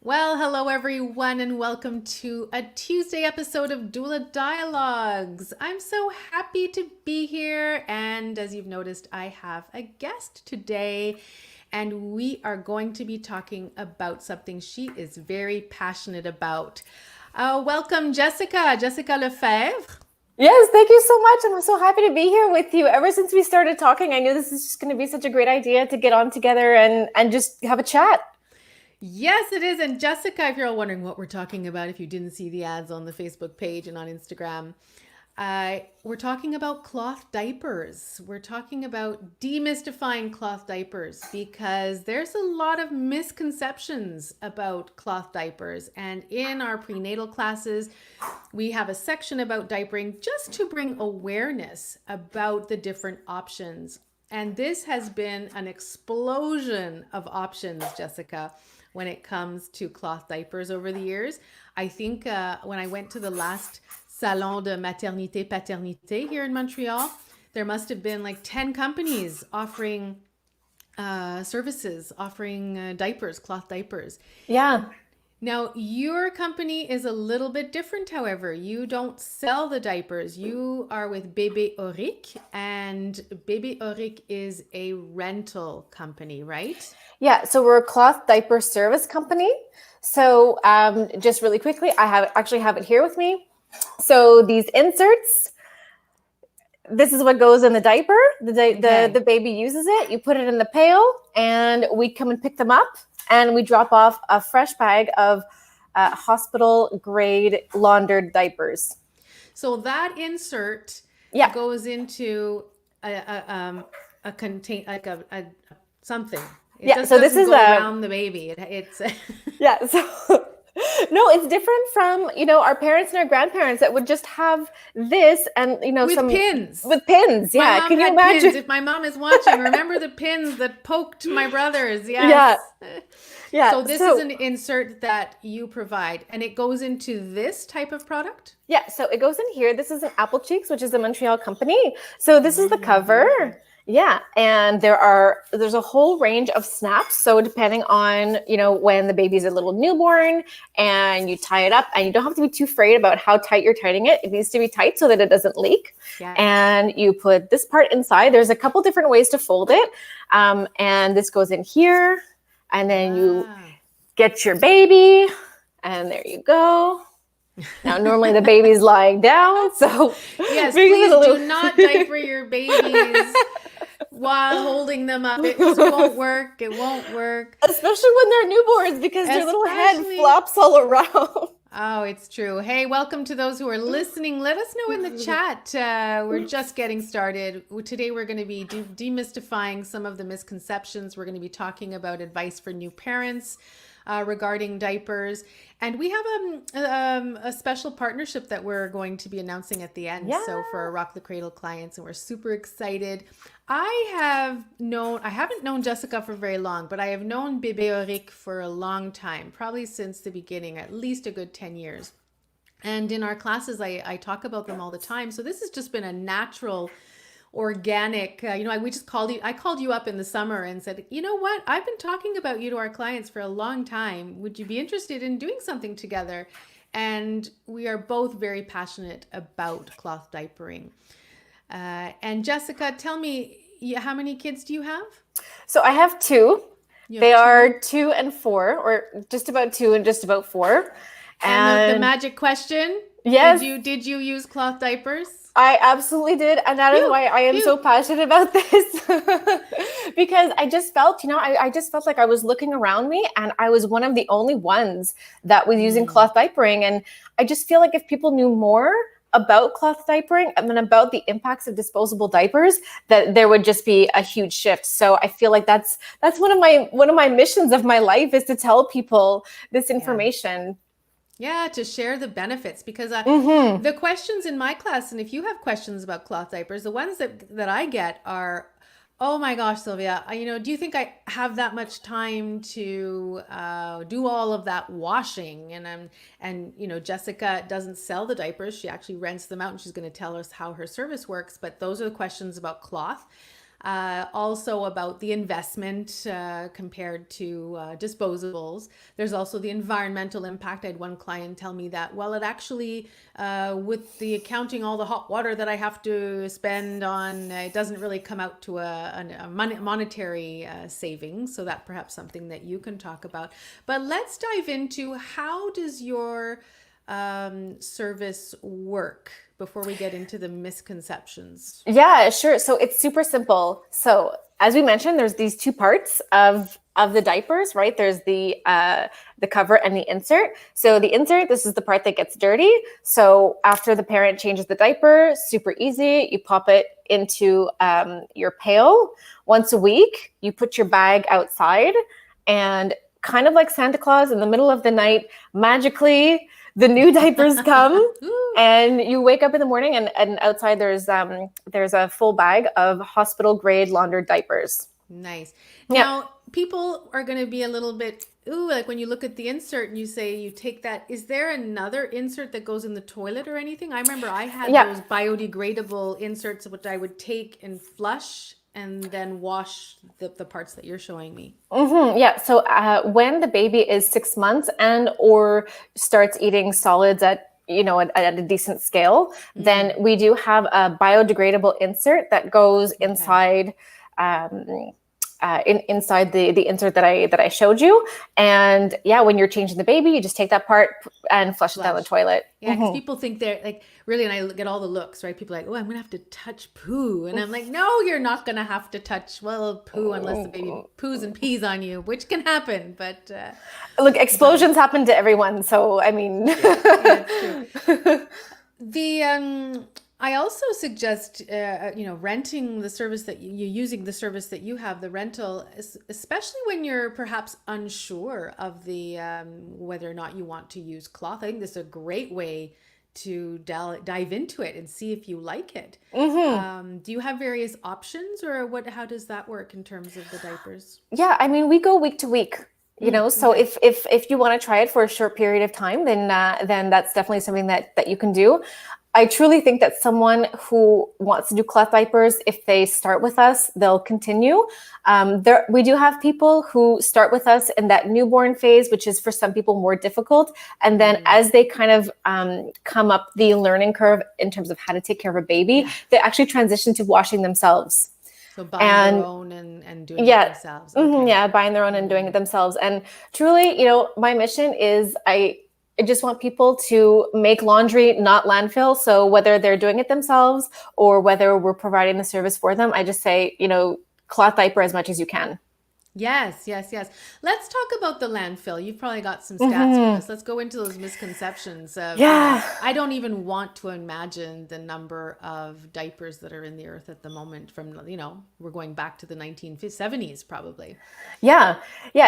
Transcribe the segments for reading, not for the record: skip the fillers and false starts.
Well, hello everyone, and welcome to a Tuesday episode of Doula Dialogues. I'm so happy to be here, and as you've noticed, I have a guest today, and we are going to be talking about something she is very passionate about. Welcome, Jessica Lefebvre. Yes, thank you so much. I'm so happy to be here with you. Ever since we started talking, I knew this is just going to be such a great idea to get on together and just have a chat. Yes, it is. And Jessica, if you're all wondering what we're talking about, if you didn't see the ads on the Facebook page and on Instagram, we're talking about cloth diapers. We're talking about demystifying cloth diapers because there's a lot of misconceptions about cloth diapers. And in our prenatal classes, we have a section about diapering just to bring awareness about the different options. And this has been an explosion of options, Jessica, when it comes to cloth diapers over the years. I think when I went to the last Salon de Maternité Paternité here in Montreal, there must have been like 10 companies offering services, offering diapers, cloth diapers. Yeah. Now, your company is a little bit different, however. You don't sell the diapers. You are with BébéAuric, and BébéAuric is a rental company, right? Yeah, so we're a cloth diaper service company. So just really quickly, I have it here with me. So these inserts, this is what goes in the diaper. The baby uses it. You put it in the pail, and we come and pick them up, and we drop off a fresh bag of hospital grade laundered diapers. So that insert Yeah. goes into a contain like a something. It Yeah. just So this doesn't is go a around the baby. It's yeah. So no, it's different from our parents and our grandparents that would just have this and with some pins. with pins. My Yeah. mom Can you had pins. imagine? If my mom is watching, remember the pins that poked my brothers? Yeah. Yes. Yeah. So this is So an insert that you provide, and it goes into this type of product? yeah, so it goes in here. This is an Apple Cheeks, which is a Montreal company. So this is the cover. Beautiful. Yeah, and there's a whole range of snaps. So depending on, when the baby's a little newborn and you tie it up, and you don't have to be too afraid about how tight you're tightening it. It needs to be tight so that it doesn't leak. Yeah. And you put this part inside. There's a couple different ways to fold it. And this goes in here, and then you Wow. get your baby, and there you go. Now, normally the baby's lying down, so Yes, because please of the little- do not diaper your babies while holding them up. It just won't work. It won't work. especially when they're newborns, because their little head Especially- flops all around. Oh, it's true. Hey, welcome to those who are listening. Let us know in the chat. We're just getting started. Today, we're going to be demystifying some of the misconceptions. We're going to be talking about advice for new parents regarding diapers. And we have a special partnership that we're going to be announcing at the end. Yeah. So for our Rock the Cradle clients, and we're super excited. I haven't known Jessica for very long, but I have known BébéAuric for a long time, probably since the beginning, at least a good 10 years. And in our classes, I talk about them all the time. So this has just been a natural, organic, I called you up in the summer and said, you know what? I've been talking about you to our clients for a long time. Would you be interested in doing something together? And we are both very passionate about cloth diapering. And Jessica, tell me, how many kids do you have? So I have two. You They have are 2 and 4, or just about 2 and just about 4. And the magic question, Yes. did you use cloth diapers? I absolutely did. And that is why I am so passionate about this. Because I just felt, I just felt like I was looking around me, and I was one of the only ones that was using cloth diapering. And I just feel like if people knew more about cloth diapering and then about the impacts of disposable diapers, that there would just be a huge shift. So I feel like that's one of my missions of my life, is to tell people this information. Yeah, to share the benefits, because Mm-hmm. the questions in my class, and if you have questions about cloth diapers, the ones that I get are, oh my gosh, Sylvia, do you think I have that much time to do all of that washing? And Jessica doesn't sell the diapers. She actually rents them out, and she's going to tell us how her service works. But those are the questions about cloth. Also about the investment compared to disposables. There's also the environmental impact. I had one client tell me that, well, it actually, with the accounting, all the hot water that I have to spend on, it doesn't really come out to a monetary savings. So that perhaps something that you can talk about. But let's dive into, how does your service work before we get into the misconceptions? Yeah, sure. So it's super simple. So as we mentioned, there's these two parts of the diapers, right? There's the cover and the insert. So the insert, this is the part that gets dirty. So after the parent changes the diaper, super easy. You pop it into your pail once a week. You put your bag outside, and kind of like Santa Claus, in the middle of the night, magically the new diapers come. And you wake up in the morning, and outside there's a full bag of hospital grade laundered diapers. Nice. Now, people are going to be a little bit, like when you look at the insert and you say you take that, is there another insert that goes in the toilet or anything? I remember I had those biodegradable inserts, which I would take and flush and then wash the parts that you're showing me. Yeah. So when the baby is 6 months and or starts eating solids at a decent scale, then we do have a biodegradable insert that goes inside inside the insert that I showed you. And when you're changing the baby, you just take that part and flush it down the toilet. Yeah, because people think they're like, really, and I get all the looks, right? People are like, oh, I'm going to have to touch poo. And I'm like, no, you're not going to have to touch, poo, unless the baby poos and pees on you, which can happen. But look, explosions happen to everyone. So, I mean. it's true. I also suggest, renting the service that you're using, the service that you have, the rental, especially when you're perhaps unsure of the whether or not you want to use cloth. I think this is a great way to dive into it and see if you like it. Do you have various options, or how does that work in terms of the diapers? Yeah, I mean, we go week to week. So if you want to try it for a short period of time, then that's definitely something that you can do. I truly think that someone who wants to do cloth diapers, if they start with us, they'll continue. We do have people who start with us in that newborn phase, which is for some people more difficult. And then as they kind of come up the learning curve in terms of how to take care of a baby, they actually transition to washing themselves. So buying their own and doing it themselves. Okay. Buying their own and doing it themselves. And truly, my mission is I just want people to make laundry not landfill. So whether they're doing it themselves or whether we're providing the service for them, I just say, cloth diaper as much as you can. Yes. Let's talk about the landfill. You've probably got some stats for us. Let's go into those misconceptions. I don't even want to imagine the number of diapers that are in the earth at the moment from, we're going back to the 1970s probably. Yeah.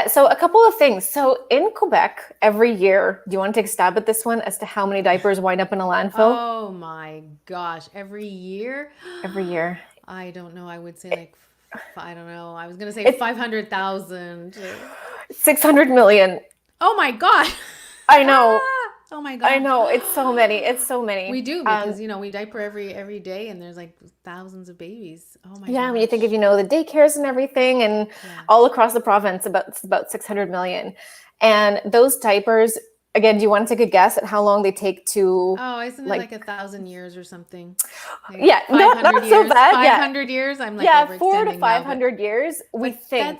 So a couple of things. So in Quebec, every year, do you want to take a stab at this one as to how many diapers wind up in a landfill? Oh my gosh. Every year? Every year. I don't know. I would say I don't know. I was going to say 500,000. 600 million. Oh my God. I know. Oh my God. I know. It's so many. We do, because, we diaper every day, and there's like thousands of babies. Oh my God. Yeah. When you think of, the daycares and everything, and all across the province, about 600 million. And those diapers, again, do you want to take a guess at how long they take to? Oh, isn't it like 1,000 years or something? Like not so bad. 500 years. I'm like 400 to 500 years. We think.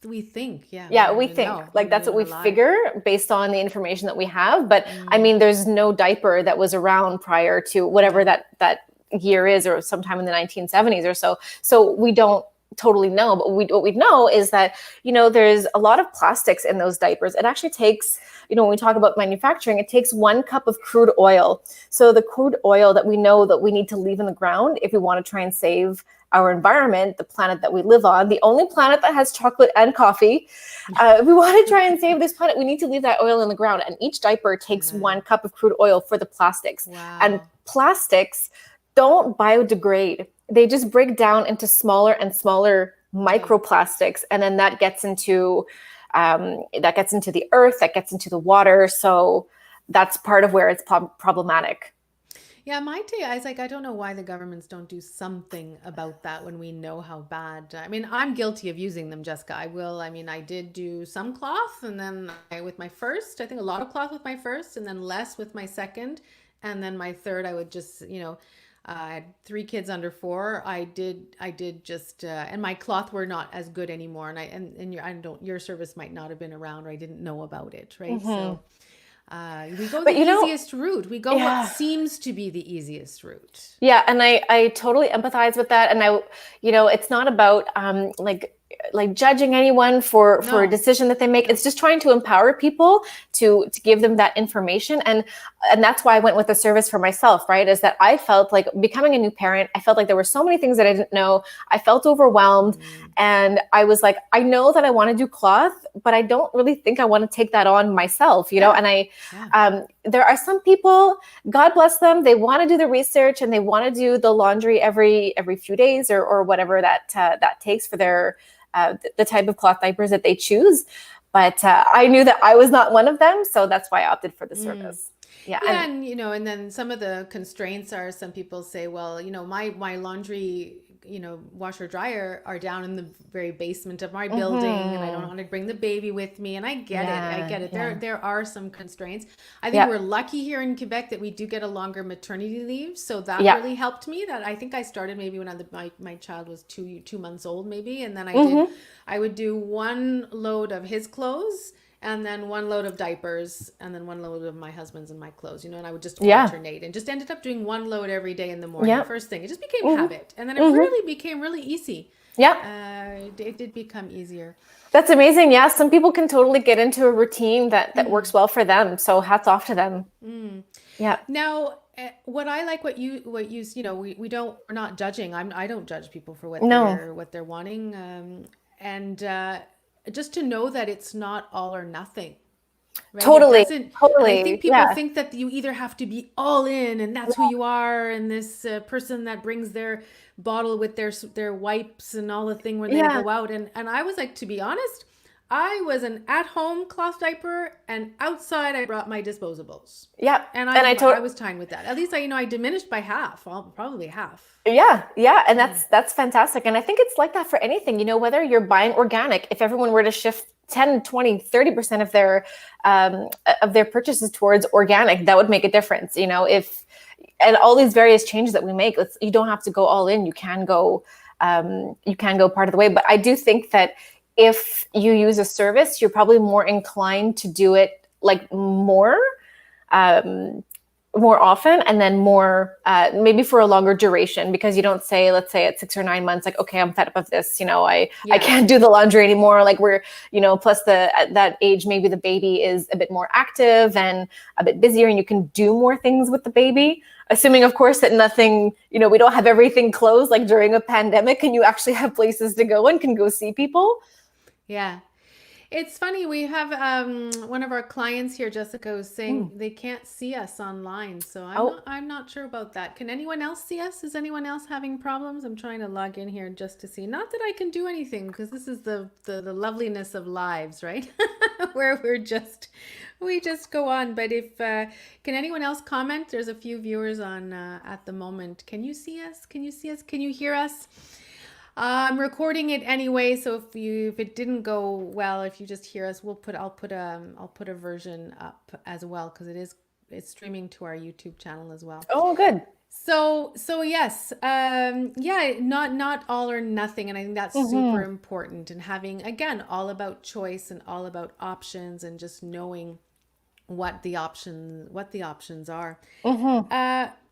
We think. We think. Like that's what we figure based on the information that we have. But I mean, there's no diaper that was around prior to whatever that year is, or sometime in the 1970s or so. So we don't totally know, but what we know is that, there's a lot of plastics in those diapers. It actually takes, when we talk about manufacturing, it takes 1 cup of crude oil. So the crude oil that we know that we need to leave in the ground if we want to try and save our environment, the planet that we live on, the only planet that has chocolate and coffee. If we want to try and save this planet, we need to leave that oil in the ground. And each diaper takes 1 cup of crude oil for the plastics. Wow. And plastics don't biodegrade. They just break down into smaller and smaller microplastics, and then that gets into the earth, that gets into the water. So that's part of where it's problematic. Yeah, my take, I was like, I don't know why the governments don't do something about that when we know how bad. I mean, I'm guilty of using them, Jessica. I mean, I did do some cloth, and then with my first, I think a lot of cloth with my first, and then less with my second. And then my third, I would just, I had 3 kids under 4. I did just, and my cloth were not as good anymore. And your service might not have been around, or I didn't know about it, right? So, we go But the easiest route. We go what yeah. seems to be the easiest route. Yeah, and I totally empathize with that. And it's not about like judging anyone for a No. decision that they make. It's just trying to empower people to give them that information. And that's why I went with the service for myself, right? Is that I felt like becoming a new parent, I felt like there were so many things that I didn't know. I felt overwhelmed. And I was like, I know that I want to do cloth, but I don't really think I want to take that on myself, you know? And there are some people, God bless them, they want to do the research and they want to do the laundry every few days or whatever that takes for their the type of cloth diapers that they choose. But I knew that I was not one of them, so that's why I opted for the service. Yeah, and then some of the constraints are, some people say, well, my laundry, washer dryer are down in the very basement of my building, and I don't want to bring the baby with me. And I get it. There are some constraints. I think we're lucky here in Quebec that we do get a longer maternity leave, so that really helped me. That I think I started maybe when my child was 2 months old, maybe, and then I would do 1 load of his clothes, and then 1 load of diapers, and then 1 load of my husband's and my clothes, and I would just alternate, and just ended up doing 1 load every day in the morning. The first thing, it just became habit, and then it really became really easy. It did become easier. That's amazing. Yeah, some people can totally get into a routine that works well for them. So hats off to them. Yeah. Now, what I like, we're not judging. I don't judge people for what they're wanting, and just to know that it's not all or nothing. Right? Totally. And I think people think that you either have to be all in, and that's who you are, and this person that brings their bottle with their wipes and all the thing when they go out. And I was like, to be honest, I was an at-home cloth diaper, and outside I brought my disposables. Yeah. And I was fine with that. At least I diminished by half, probably half. Yeah. And that's fantastic. And I think it's like that for anything, whether you're buying organic, if everyone were to shift 10, 20, 30% of their purchases towards organic, that would make a difference, and all these various changes that we make, you don't have to go all in. You can go part of the way. But I do think that if you use a service, you're probably more inclined to do it like more often, and then more maybe for a longer duration, because you don't say, let's say at 6 or 9 months, like, okay, I'm fed up of this, I can't do the laundry anymore. Like we're, plus at that age, maybe the baby is a bit more active and a bit busier, and you can do more things with the baby. Assuming, of course, that nothing, we don't have everything closed like during a pandemic, and you actually have places to go and can go see people. Yeah. It's funny. We have one of our clients here, Jessica, was saying they can't see us online. So I'm not sure about that. Can anyone else see us? Is anyone else having problems? I'm trying to log in here just to see. Not that I can do anything, because this is the loveliness of lives, right? Where we just go on. But if can anyone else comment? There's a few viewers on at the moment. Can you see us? Can you see us? Can you hear us? I'm recording it anyway, so if it didn't go well, if you just hear us, I'll put a version up as well, because it's streaming to our YouTube channel as well. Oh, good. So yes, not all or nothing, and I think that's super important. And having, again, all about choice and all about options, and just knowing what the options are.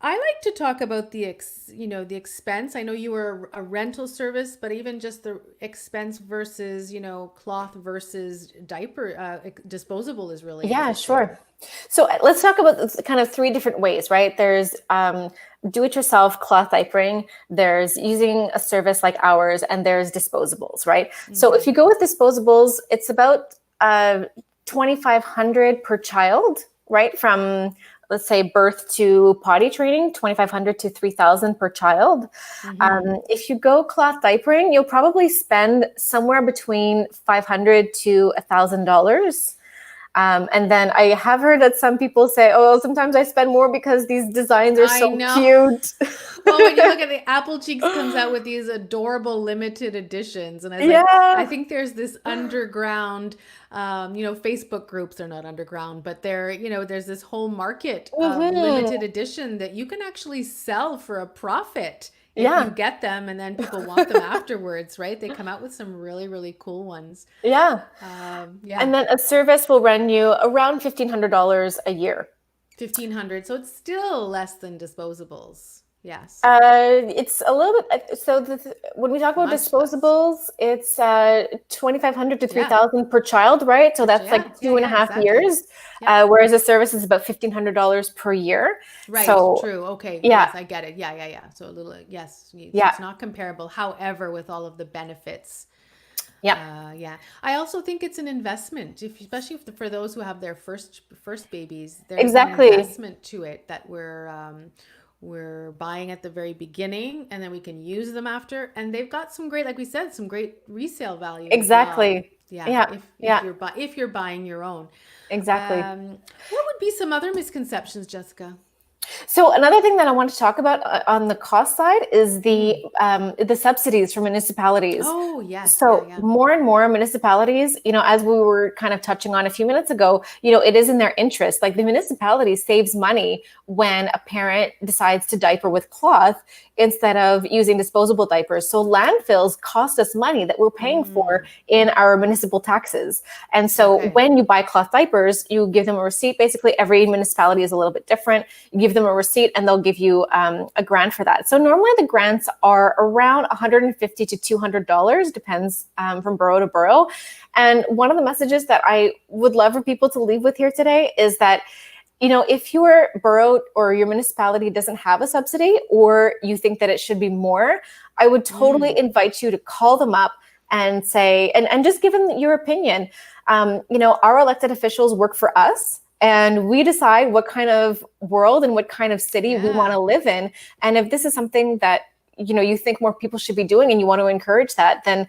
I like to talk about the expense. I know you were a rental service, but even just the expense versus, cloth versus diaper, disposable is really sure. So let's talk about kind of 3 different ways, right? There's do-it-yourself cloth diapering, there's using a service like ours, and there's disposables, right? So if you go with disposables, it's about $2,500 per child, right? From, let's say, birth to potty training, $2,500 to $3,000 per child. If you go cloth diapering, you'll probably spend somewhere between $500 to $1,000. And then I have heard that some people say, oh, sometimes I spend more because these designs are I so know. cute. Well, when you look at the Apple Cheeks comes out with these adorable limited editions. And I was like, Yeah. I think there's this underground, Facebook groups are not underground, but there's this whole market of limited edition that you can actually sell for a profit if you get them, and then people want them afterwards, right? They come out with some really, really cool ones. Yeah. And then a service will run you around $1,500 a year. $1,500. So it's still less than disposables. Yes. It's a little bit. So when we talk about disposables, it's 2,500 to 3,000 per child, right? So that's like 2.5 years. Whereas a service is about $1,500 per year. Right. So, true. Okay. Yeah. Yes, I get it. Yeah. So a little. Yes. It's not comparable. However, with all of the benefits. Yeah. I also think it's an investment, especially for those who have their first babies. There's an investment to it that we're buying at the very beginning, and then we can use them after. And they've got some great, like we said, some great resale value. Exactly. If you're buying your own. Exactly. What would be some other misconceptions, Jessica? So another thing that I want to talk about on the cost side is the subsidies from municipalities. Oh, yes. So more and more municipalities, as we were kind of touching on a few minutes ago, it is in their interest. Like the municipality saves money when a parent decides to diaper with cloth instead of using disposable diapers. So landfills cost us money that we're paying for in our municipal taxes. And so when you buy cloth diapers, you give them a receipt. Basically, every municipality is a little bit different. You give them a receipt and they'll give you a grant for that. So normally the grants are around $150 to $200, depends from borough to borough. And one of the messages that I would love for people to leave with here today is that if your borough or your municipality doesn't have a subsidy, or you think that it should be more, I would totally invite you to call them up and say, and just give them your opinion. Our elected officials work for us, and we decide what kind of world and what kind of city we want to live in. And if this is something that, you think more people should be doing and you want to encourage that, then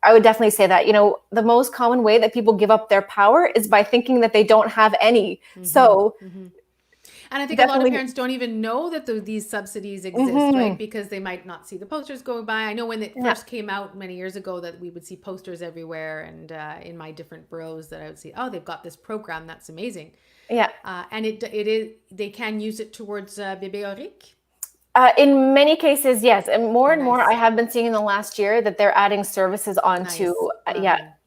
I would definitely say that, the most common way that people give up their power is by thinking that they don't have any. And I think a lot of parents don't even know that these subsidies exist, right? Because they might not see the posters go by. I know when it first came out many years ago that we would see posters everywhere, and in my different boroughs that I would see, oh, they've got this program. That's amazing. Yeah. And it is, they can use it towards BébéAuric. In many cases, yes. And more I have been seeing in the last year that they're adding services onto,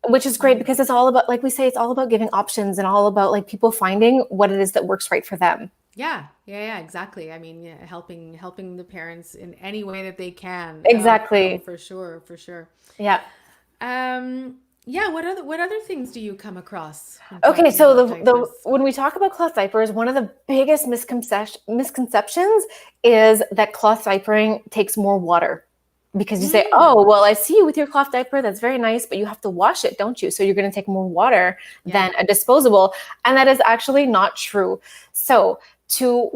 which is great because it's all about, like we say, it's all about giving options and all about like people finding what it is that works right for them. Yeah, exactly. I mean, helping the parents in any way that they can. Exactly. For sure. Yeah. What other things do you come across? Okay, so when we talk about cloth diapers, one of the biggest misconceptions is that cloth diapering takes more water. Because you say, oh, well, I see you with your cloth diaper. That's very nice, but you have to wash it, don't you? So you're going to take more water than a disposable. And that is actually not true. So to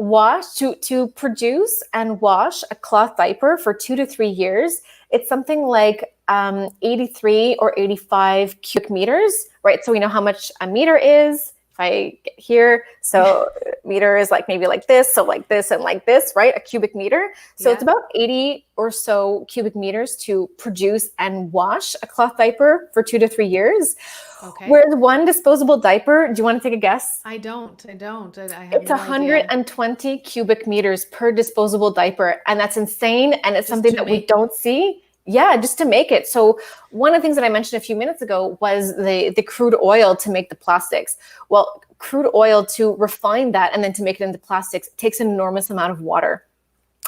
produce and wash a cloth diaper for 2 to 3 years, it's something like 83 or 85 cubic meters, right? So we know how much a meter is. If I get here, so meter is like maybe like this, so like this and like this, right? A cubic meter. So it's about 80 or so cubic meters to produce and wash a cloth diaper for 2 to 3 years. Okay. Whereas one disposable diaper, do you want to take a guess? I don't. I have it's 120 cubic meters per disposable diaper. And that's insane. And it's something that we don't see. Yeah, just to make it. So one of the things that I mentioned a few minutes ago was the crude oil to make the plastics. Well, crude oil to refine that and then to make it into plastics takes an enormous amount of water.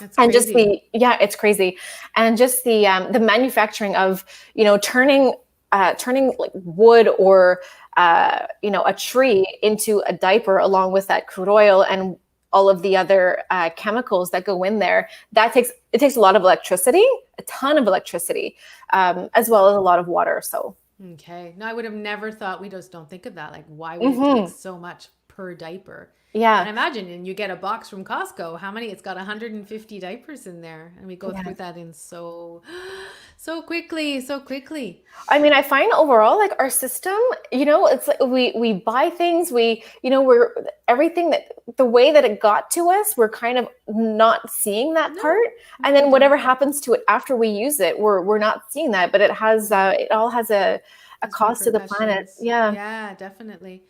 That's crazy. And it's crazy. And just the manufacturing of, turning like wood or, a tree into a diaper along with that crude oil and all of the other chemicals that go in there, it takes a lot of electricity, a ton of electricity, as well as a lot of water. So okay, no, I would have never thought. We just don't think of that. Like, why would it take so much per diaper. Yeah. And imagine, and you get a box from Costco, how many? It's got 150 diapers in there. And we go Yeah. through that in so quickly, so quickly. I mean, I find overall, like our system, it's like we buy things, we're everything that the way that it got to us, we're kind of not seeing that No, part. no, And we then whatever don't. happens to it after we use it, we're not seeing that. But it all has a There's cost to the planet. repercussions. Yeah. Yeah, definitely.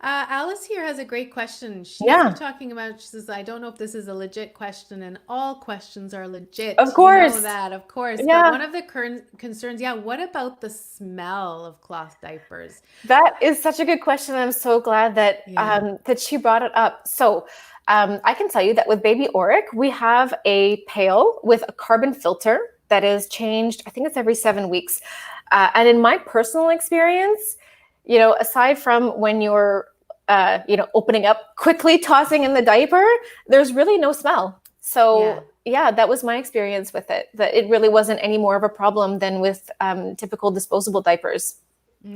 Alice here has a great question. She's Yeah. talking about, she says, I don't know if this is a legit question, and all questions are legit. Of You know course. that, of course. But Yeah. one of the concerns, yeah, what about the smell of cloth diapers? That is such a good question. I'm so glad that Yeah. that she brought it up. So I can tell you that with BébéAuric, we have a pail with a carbon filter that is changed. I think it's every 7 weeks. And in my personal experience, aside from when you're, opening up quickly, tossing in the diaper, there's really no smell. So yeah, that was my experience with it. That it really wasn't any more of a problem than with typical disposable diapers.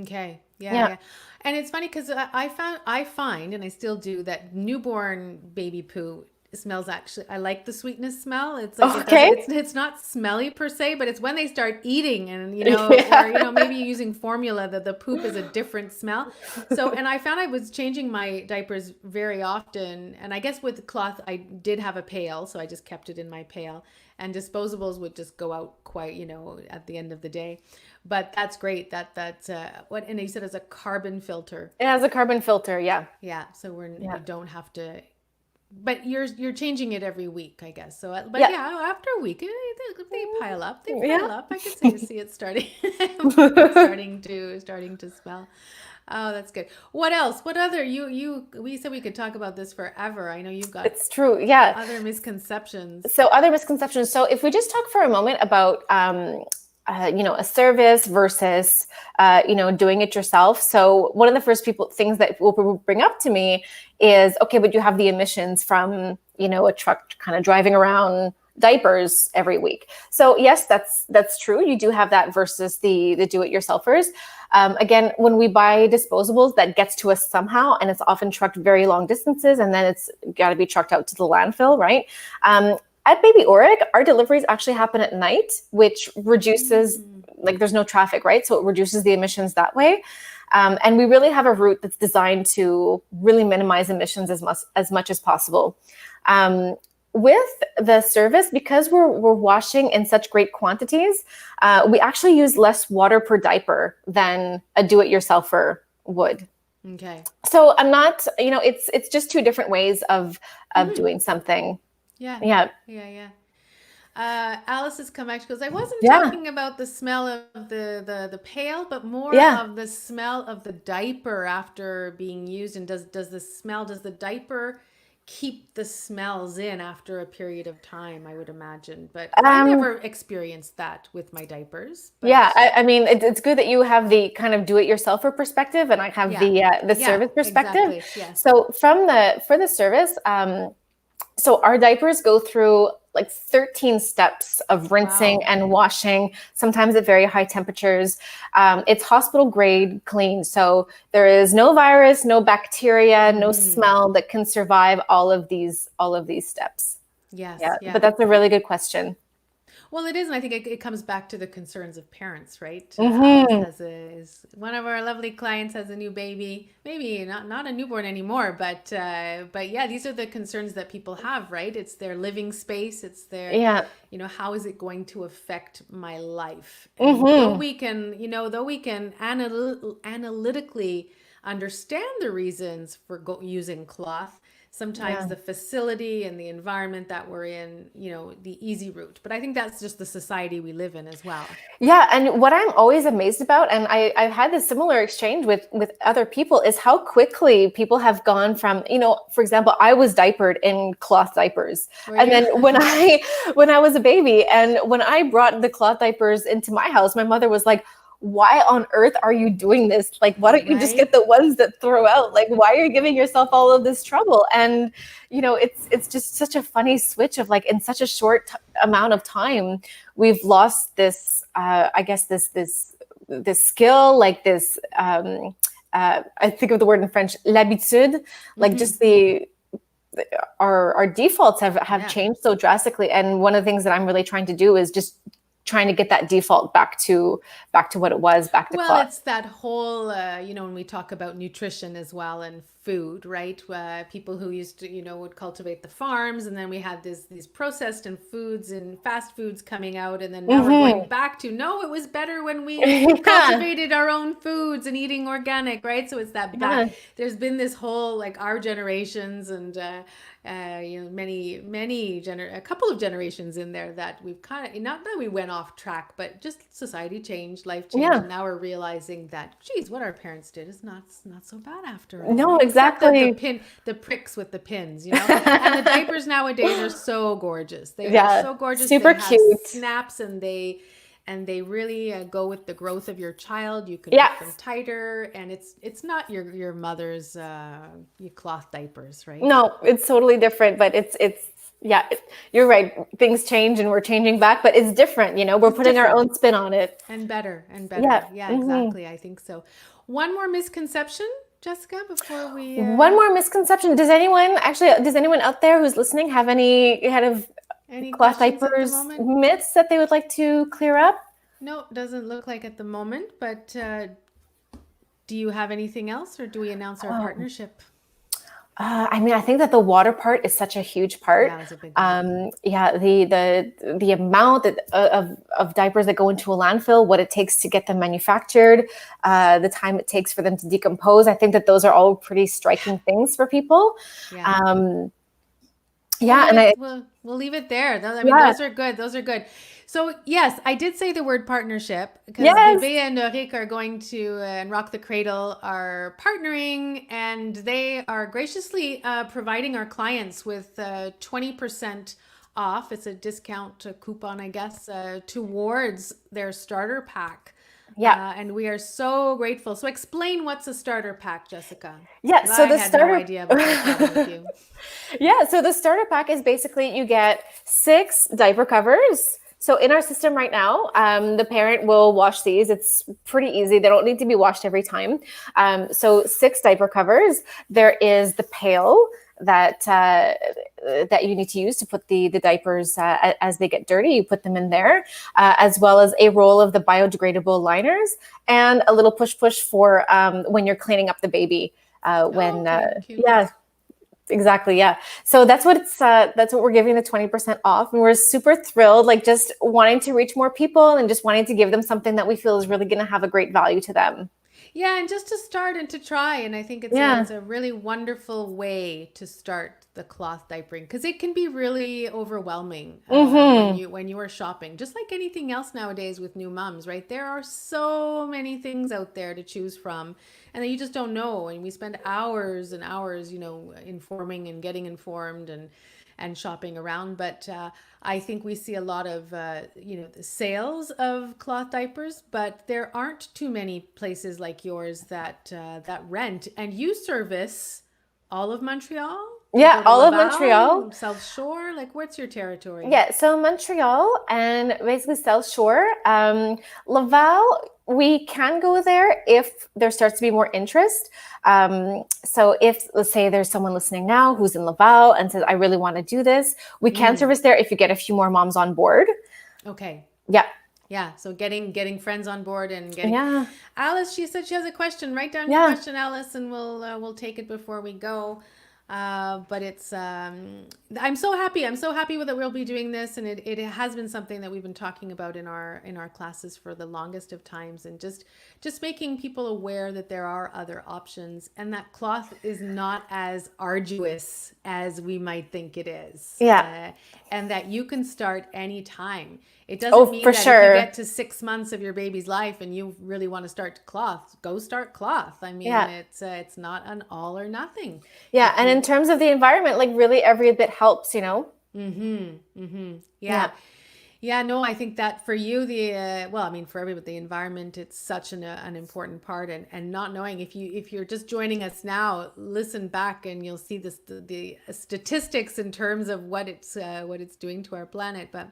Okay. Yeah. And it's funny because I find, and I still do, that newborn baby poo smells actually, I like the sweetness smell. It's like Okay. it's not smelly per se, but it's when they start eating and, Yeah. or, maybe using formula, that the poop is a different smell. So, and I found I was changing my diapers very often. And I guess with cloth, I did have a pail, so I just kept it in my pail. And disposables would just go out quite, at the end of the day. But that's great. What, and you said it's a carbon filter. It has a carbon filter, yeah. Yeah, so we don't have to. But you're changing it every week, I guess. So, but Yeah. after a week, they pile up. They pile Yeah. up. I could see it starting, starting to smell. Oh, that's good. What else? What other we said we could talk about this forever. I know you've got It's true, yeah. other misconceptions. So other misconceptions. So if we just talk for a moment about a service versus doing it yourself. So one of the first things that will bring up to me is, okay, but you have the emissions from a truck kind of driving around diapers every week. So yes, that's true. You do have that versus the do-it-yourselfers. Again, when we buy disposables, that gets to us somehow, and it's often trucked very long distances, and then it's got to be trucked out to the landfill, right? At BébéAuric, our deliveries actually happen at night, which reduces, like there's no traffic, right? So it reduces the emissions that way. And we really have a route that's designed to really minimize emissions as much as possible. With the service, because we're washing in such great quantities, we actually use less water per diaper than a do-it-yourselfer would. Okay. So I'm not, it's just two different ways of doing something. Yeah. Alice has come back. She goes, I wasn't talking about the smell of the pail, but more of the smell of the diaper after being used. And does the diaper keep the smells in after a period of time, I would imagine. But I never experienced that with my diapers. But... Yeah, I mean, it's good that you have the kind of do-it-yourselfer perspective, and I have the service perspective. Exactly. Yes. So for the service, so our diapers go through like 13 steps of rinsing and washing, sometimes at very high temperatures. It's hospital grade clean. So there is no virus, no bacteria, no smell that can survive all of these steps. Yes. Yeah. But that's a really good question. Well, it is, and I think it comes back to the concerns of parents, right? Is one of our lovely clients has a new baby, maybe not a newborn anymore, but yeah, these are the concerns that people have, right? It's their living space, it's their how is it going to affect my life? And though we can analytically understand the reasons for using cloth, sometimes the facility and the environment that we're in, the easy route. But I think that's just the society we live in as well. Yeah. And what I'm always amazed about, and I've had this similar exchange with other people, is how quickly people have gone from, for example, I was diapered in cloth diapers. And then when I was a baby, and when I brought the cloth diapers into my house, my mother was like, why on earth are you doing this? Like, why don't you just get the ones that throw out? Like, why are you giving yourself all of this trouble? And, it's just such a funny switch of like, in such a short amount of time, we've lost this, I guess, this skill, like this I think of the word in French, l'habitude, like just our defaults have changed so drastically. And one of the things that I'm really trying to do is just trying to get that default back to what it was, back to Well, cloth. it's that whole, when we talk about nutrition as well and food, right? People who used to, would cultivate the farms, and then we had these processed and foods and fast foods coming out, and then now we're going back to, no, it was better when we cultivated our own foods and eating organic, right? So it's that back. There's been this whole, like, our generations and a couple of generations in there that we've kind of, not that we went off track, but just society changed, life changed, and now we're realizing that, geez, what our parents did is not so bad after all. No, right? exactly. Except the pricks with the pins, and the diapers nowadays are so gorgeous. They are so gorgeous. Super they cute. have snaps, and they really go with the growth of your child. You can put them tighter, and it's not your mother's your cloth diapers, right? No, it's totally different, but it's you're right. Things change and we're changing back, but it's different, we're putting our own spin on it. And better. Yeah, Mm-hmm. exactly. I think so. One more misconception, Jessica, before we One more misconception. Does anyone out there who's listening have any kind of cloth diapers myths that they would like to clear up? No, doesn't look like at the moment, but do you have anything else, or do we announce our partnership? I think that the water part is such a huge part. Yeah, it's a big the amount of diapers that go into a landfill, what it takes to get them manufactured, the time it takes for them to decompose. I think that those are all pretty striking things for people. We'll leave it there. Those are good. Those are good. So yes, I did say the word partnership because BébéAuric are going to and Rock the Cradle are partnering, and they are graciously providing our clients with 20% off. It's a discount coupon, I guess, towards their starter pack. And we are so grateful. So explain what's a starter pack, Jessica. So the starter, no idea about with you. So the starter pack is basically you get 6 diaper covers. So in our system right now, the parent will wash these. It's pretty easy. They don't need to be washed every time. So 6 diaper covers. There is the pail that you need to use to put the diapers as they get dirty. You put them in there, as well as a roll of the biodegradable liners and a little push for when you're cleaning up the baby. Exactly. Yeah. So that's what we're giving the 20% off. And we're super thrilled, like just wanting to reach more people and just wanting to give them something that we feel is really going to have a great value to them. Yeah. And just to start and to try. And I think it's a really wonderful way to start the cloth diapering, because it can be really overwhelming when you are shopping, just like anything else nowadays with new moms, right? There are so many things out there to choose from, and then you just don't know. And we spend hours and hours, informing and getting informed and shopping around. But I think we see a lot of, the sales of cloth diapers, but there aren't too many places like yours that rent. And you service all of Montreal? Yeah, all of Montreal. South Shore? Like, what's your territory? Yeah, so Montreal and basically South Shore. Laval, we can go there if there starts to be more interest. So if, let's say there's someone listening now who's in Laval and says, I really want to do this, we can service there if you get a few more moms on board. Okay. Yeah. Yeah, so getting friends on board and getting Alice, she said she has a question. Write down your question, Alice, and we'll take it before we go. But it's I'm so happy with that we'll be doing this, and it has been something that we've been talking about in our classes for the longest of times, and just making people aware that there are other options, and that cloth is not as arduous as we might think it is. And that you can start anytime. It doesn't mean that if you get to 6 months of your baby's life and you really want to start cloth, go start cloth. I mean, it's not an all or nothing. Yeah, and in terms of the environment, like really every bit helps, Yeah. No, I think that for you, for everybody, the environment, it's such an important part, and not knowing if you're just joining us now, listen back and you'll see the statistics in terms of what it's doing to our planet. But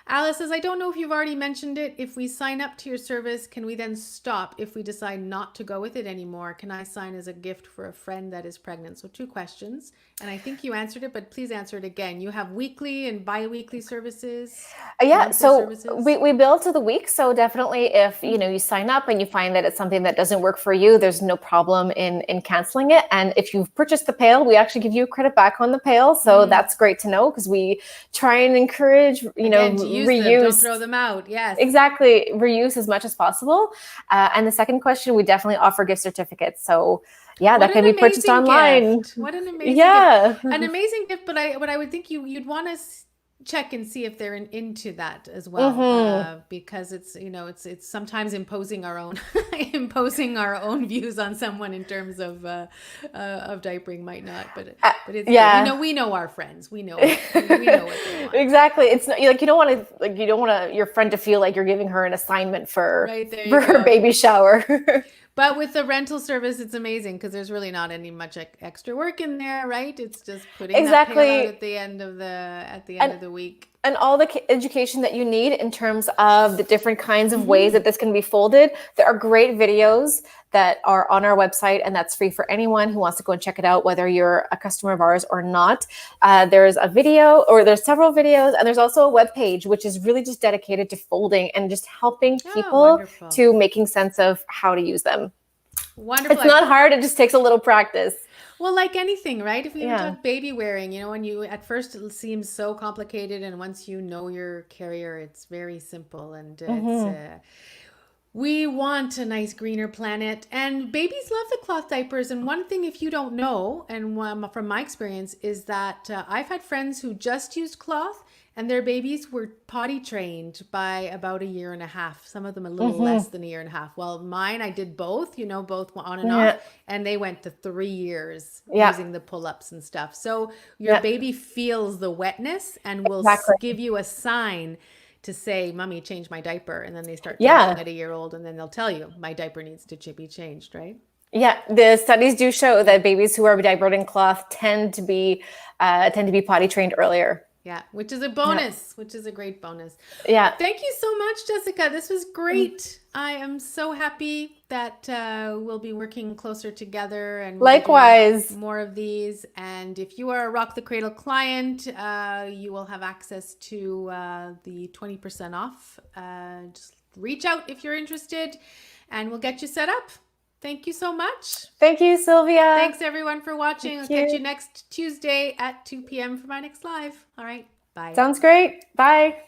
Alice says, I don't know if you've already mentioned it. If we sign up to your service, can we then stop if we decide not to go with it anymore? Can I sign as a gift for a friend that is pregnant? So 2 questions. And I think you answered it, but please answer it again. You have weekly and bi-weekly services? Yeah, so services? we bill to the week. So definitely if, you sign up and you find that it's something that doesn't work for you, there's no problem in canceling it. And if you've purchased the pail, we actually give you credit back on the pail. So that's great to know, because we try and encourage, Again, to use reuse. them, don't throw them out. Yes. Exactly. Reuse as much as possible. And the second question, we definitely offer gift certificates. So yeah, that can be purchased online. Gift. What an amazing gift. An amazing gift, but I would think you'd want to check and see if they're into that as well, because it's it's sometimes imposing our own views on someone in terms of diapering might not, but it's we know our friends, we know what they want. Exactly. It's not, you don't want your friend to feel like you're giving her an assignment for her baby shower. But with the rental service, it's amazing because there's really not any much extra work in there, right? It's just putting that pail out at the end of the week. And all the education that you need in terms of the different kinds of ways that this can be folded. There are great videos that are on our website, and that's free for anyone who wants to go and check it out, whether you're a customer of ours or not. There's a video, or there's several videos, and there's also a web page which is really just dedicated to folding and just helping people to making sense of how to use them. Wonderful. It's not hard. It just takes a little practice. Well, like anything, right? If we talk baby wearing, when you at first it seems so complicated, and once you know your carrier, it's very simple, and we want a nice greener planet, and babies love the cloth diapers. And one thing, if you don't know, and from my experience, is that I've had friends who just used cloth, and their babies were potty trained by about 1.5 years. Some of them a little less than 1.5 years. Well, mine, I did both, both on and off, and they went to 3 years using the pull-ups and stuff. So your baby feels the wetness and will give you a sign to say, Mommy, change my diaper. And then they start talking at 1 year old, and then they'll tell you, my diaper needs to be changed, right? Yeah, the studies do show that babies who are diapered in cloth tend to be potty trained earlier. Yeah, which is a bonus, which is a great bonus. Yeah. Thank you so much, Jessica. This was great. I am so happy that we'll be working closer together, and likewise more of these. And if you are a Rock the Cradle client, you will have access to the 20% off. Just reach out if you're interested, and we'll get you set up. Thank you so much. Thank you, Sylvia. Thanks, everyone, for watching. I'll catch you next Tuesday at 2 p.m. for my next live. All right. Bye. Sounds great. Bye.